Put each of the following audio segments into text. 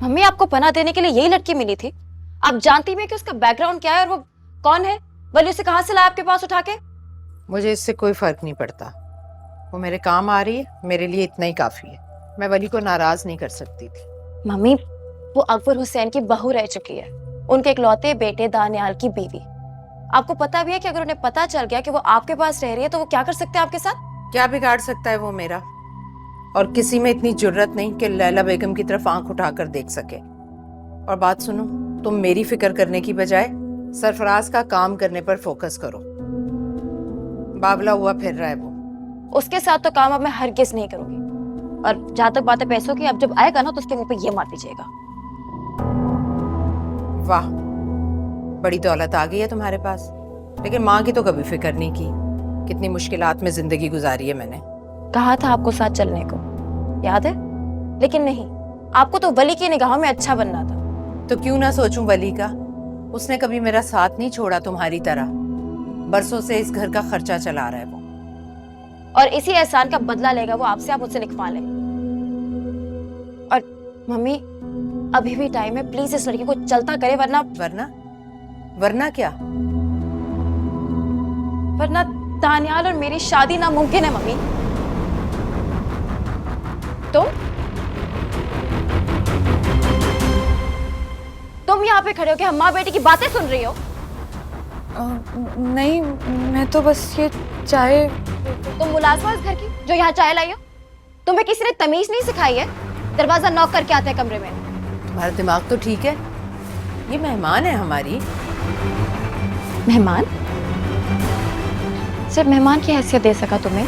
Mummy आपको पनाह देने के लिए यही लड़की मिली थी? आप जानती भी हैं कि उसका बैकग्राउंड क्या है और वो कौन है? वली उसे कहाँ से लाया आपके पास उठा के? मुझे इससे कोई फर्क नहीं पड़ता। वो मेरे काम आ रही है, मेरे लिए इतना ही काफी है। मैं वली को नाराज नहीं कर सकती थी। मम्मी वो अकबर हुसैन की बहू रह चुकी है, उनके इकलौते बेटे दानियाल की बीवी। आपको पता भी है कि अगर उन्हें पता चल गया कि वो आपके पास रह रही है तो वो क्या कर सकते हैं आपके साथ? क्या बिगाड़ सकता है वो मेरा? और किसी में इतनी जुर्रत नहीं कि लैला बेगम की तरफ आंख उठाकर देख सके। और बात सुनो, तुम मेरी फिक्र करने की बजाय सरफराज का काम करने पर फोकस करो। बावला हुआ फिर रहा है वो। उसके साथ तो काम अब मैं हरगिज नहीं करूंगी। और जहां तक बात है पैसों की, अब जब आएगा ना तो उसके मुंह पे ये मार दीजिएगा। वाह, बड़ी दौलत आ गई है तुम्हारे पास। लेकिन माँ की तो कभी फिक्र नहीं की। कितनी मुश्किलात में जिंदगी गुजारी है मैंने। कहा था आपको साथ चलने को, याद है? लेकिन नहीं, आपको तो वली की निगाहों में अच्छा बनना था। तो क्यों ना सोचूं वली का? उसने कभी मेरा साथ नहीं छोड़ा तुम्हारी तरह। बरसों से इस घर का खर्चा चला रहा है वो। और इसी एहसान का बदला लेगा वो आपसे, आप मुझसे लिखवा लें। और मम्मी अभी भी टाइम है, प्लीज इस लड़की को चलता करे, वरना वरना वरना क्या? वरना दानियाल और मेरी शादी नामुमकिन है मम्मी। तुम यहाँ पे खड़े हो के हम माँ बेटी की बातें सुन रही हो? नहीं, मैं तो बस ये चाय। तुम मुलाजमा इस घर की जो यहाँ चाय लाई हो? तुम्हें किसी ने तमीज नहीं सिखाई है? दरवाजा नॉक करके आते हैं कमरे में। तुम्हारा दिमाग तो ठीक है। ये मेहमान है हमारी। मेहमान? सिर्फ मेहमान की हैसियत दे सका तुम्हें।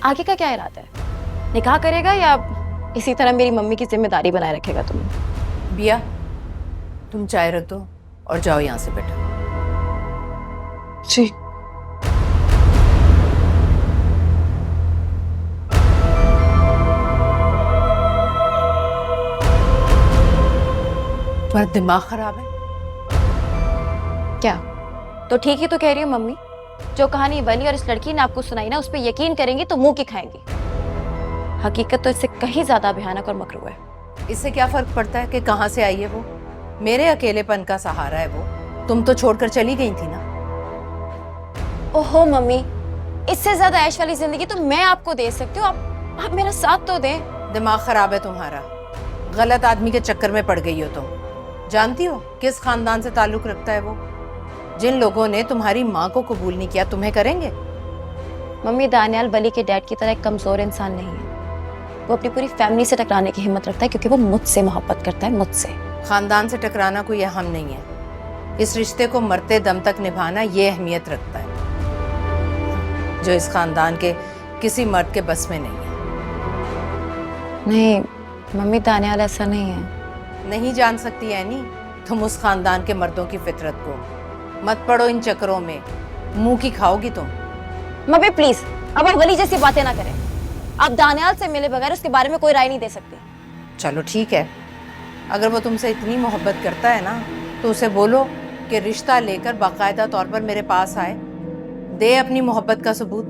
आगे का क्या इरादा है? निकाह करेगा या इसी तरह मेरी मम्मी की जिम्मेदारी बनाए रखेगा तुम्हें? बिया, तुम चाय रख दो और जाओ यहाँ से बेटा। जी। तुम्हारा दिमाग खराब है क्या? तो ठीक ही तो कह रही हूँ मम्मी। जो कहानी वली और इस लड़की ने आपको सुनाई ना, उस पर यकीन करेंगी तो मुंह की खाएंगी। हकीकत तो इससे कहीं ज्यादा भयानक और मकरू है। इससे क्या फर्क पड़ता है कि कहाँ से आई है वो? मेरे अकेलेपन का सहारा है वो। तुम तो छोड़कर चली गई थी ना। ओहो मम्मी, इससे ज्यादा ऐश वाली जिंदगी तो मैं आपको दे सकती हूँ। आप मेरा साथ तो दें। दिमाग खराब है तुम्हारा। गलत आदमी के चक्कर में पड़ गई हो तुम। जानती हो किस खानदान से ताल्लुक रखता है वो? जिन लोगों ने तुम्हारी माँ को कबूल नहीं किया, तुम्हें करेंगे? मम्मी दानियाल वली के डैड की तरह एक कमजोर इंसान नहीं है। वो अपनी पूरी फैमिली से टकराने की हिम्मत रखता है क्योंकि वो मुझसे मोहब्बत करता है, मुझसे। खानदान से टकराना कोई अहम नहीं है। इस रिश्ते को मरते दम तक निभाना ये अहमियत रखता है, जो इस खानदान के किसी मर्द के बस में नहीं है। नहीं मम्मी, दानियाल ऐसा नहीं है। नहीं जान सकती ऐनी तुम उस खानदान के मर्दों की फितरत को। मत पड़ो इन चक्करों में, मुंह की खाओगी तुम। मम्मी प्लीज, अब आप वली जैसी बातें ना करें। आप दानियाल से मिले बगैर उसके बारे में कोई राय नहीं दे सकती। चलो ठीक है, अगर वो तुमसे इतनी मोहब्बत करता है ना तो उसे बोलो कि रिश्ता लेकर बाकायदा तौर पर मेरे पास आए, दे अपनी मोहब्बत का सबूत।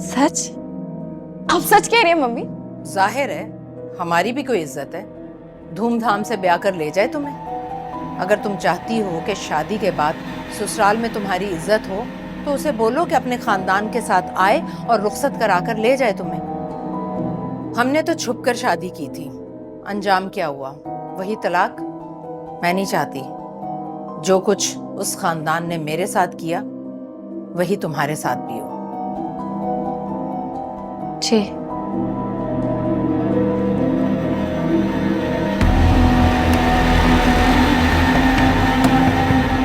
सच? आप सच कह रही हैं मम्मी? जाहिर है हमारी भी कोई इज्जत है। धूमधाम से ब्याह कर ले जाए तुम्हें। अगर तुम चाहती हो कि शादी के बाद ससुराल में तुम्हारी इज्जत हो तो उसे बोलो कि अपने खानदान के साथ आए और रुखसत कराकर ले जाए तुम्हें। हमने तो छुपकर शादी की थी, अंजाम क्या हुआ? वही तलाक। मैं नहीं चाहती जो कुछ उस खानदान ने मेरे साथ किया वही तुम्हारे साथ भी हो। जी।